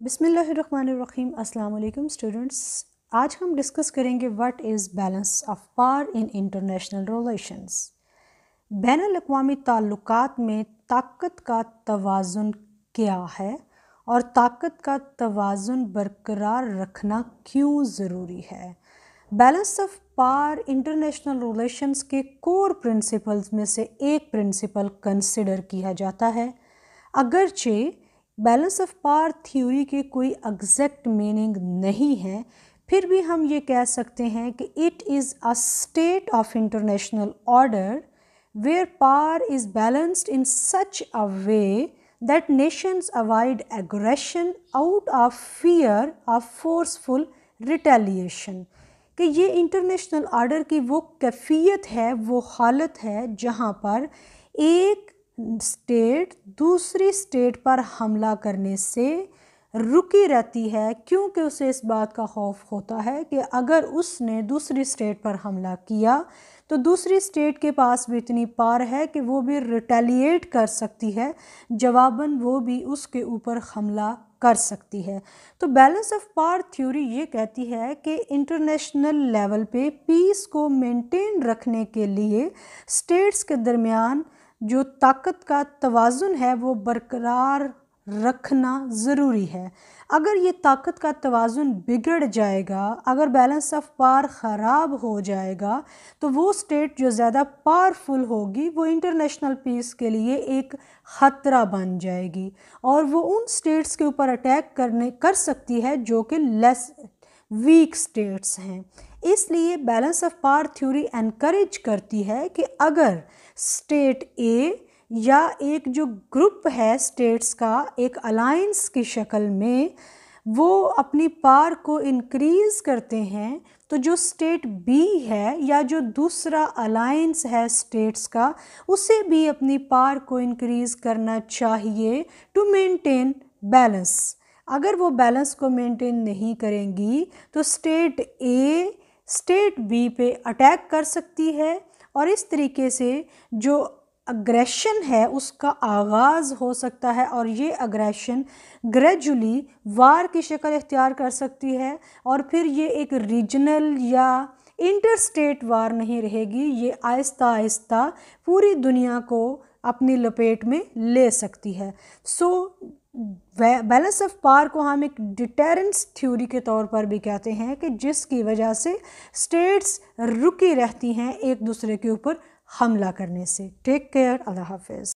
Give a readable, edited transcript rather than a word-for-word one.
बिस्मिल्लाहिर्रहमानिर्रहीम। अस्सलाम वालेकुम स्टूडेंट्स। आज हम डिस्कस करेंगे what is balance of power in international relations. बैनुल अक़वामी ताल्लुकात में ताकत का तवाज़ुन क्या है और ताकत का तवाज़ुन बरकरार रखना क्यों ज़रूरी है। Balance of power international relations के कोर प्रिंसिपल्स में से एक प्रिंसिपल कंसिडर किया जाता है। अगरचे बैलेंस ऑफ पावर थ्योरी के कोई एग्जैक्ट मीनिंग नहीं है, फिर भी हम ये कह सकते हैं कि it is a state of international order where power is balanced in such a way that nations avoid aggression out of fear of forceful retaliation. कि ये इंटरनेशनल ऑर्डर की वो कैफियत है, वो हालत है जहाँ पर एक स्टेट दूसरी स्टेट पर हमला करने से रुकी रहती है, क्योंकि उसे इस बात का खौफ होता है कि अगर उसने दूसरी स्टेट पर हमला किया तो दूसरी स्टेट के पास भी इतनी पावर है कि वो भी रिटेलिएट कर सकती है, जवाबन वो भी उसके ऊपर हमला कर सकती है। तो बैलेंस ऑफ पावर थ्योरी ये कहती है कि इंटरनेशनल लेवल पे पीस को मेंटेन रखने के लिए स्टेट्स के दरमियान जो ताकत का तवाज़ुन है वो बरकरार रखना ज़रूरी है। अगर ये ताकत का तवाज़ुन बिगड़ जाएगा, अगर बैलेंस ऑफ पावर ख़राब हो जाएगा, तो वो स्टेट जो ज़्यादा पावरफुल होगी वो इंटरनेशनल पीस के लिए एक ख़तरा बन जाएगी और वो उन स्टेट्स के ऊपर अटैक कर सकती है जो कि लेस वीक स्टेट्स हैं। इसलिए balance of power theory encourage करती है कि अगर स्टेट ए या एक जो ग्रुप है स्टेट्स का एक अलायंस की शक्ल में वो अपनी पावर को इंक्रीज़ करते हैं, तो जो स्टेट बी है या जो दूसरा अलायंस है स्टेट्स का, उसे भी अपनी पावर को इंक्रीज़ करना चाहिए टू मेंटेन बैलेंस। अगर वो बैलेंस को मेंटेन नहीं करेंगी तो स्टेट ए स्टेट बी पे अटैक कर सकती है और इस तरीके से जो अग्रेशन है उसका आगाज़ हो सकता है और ये अग्रेशन ग्रेजुअली वार की शक्ल इख्तियार कर सकती है और फिर ये एक रीजनल या इंटर स्टेट वार नहीं रहेगी, ये आहिस्ता आहिस्ता पूरी दुनिया को अपनी लपेट में ले सकती है। सो बैलेंस ऑफ पावर को हम एक डिटेरेंस थ्योरी के तौर पर भी कहते हैं कि जिसकी वजह से स्टेट्स रुकी रहती हैं एक दूसरे के ऊपर हमला करने से। टेक केयर, अल्लाह हाफिज़।